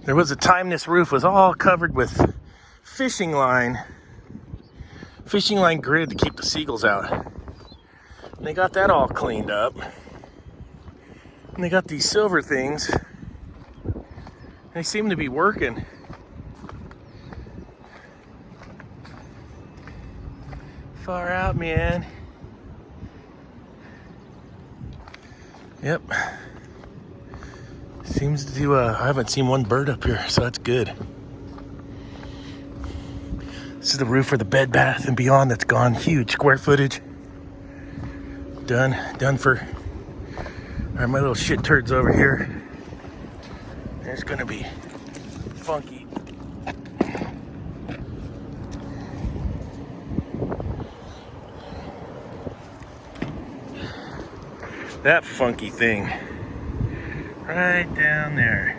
There was a time this roof was all covered with fishing line grid to keep the seagulls out. And they got that all cleaned up. And they got these silver things. They seem to be working. Far out, man. Yep. Seems to, I haven't seen one bird up here, so that's good. This is the roof for the Bed Bath & Beyond that's gone. Huge square footage. Done for my little shit turds over here. It's gonna be funky. That funky thing right down there.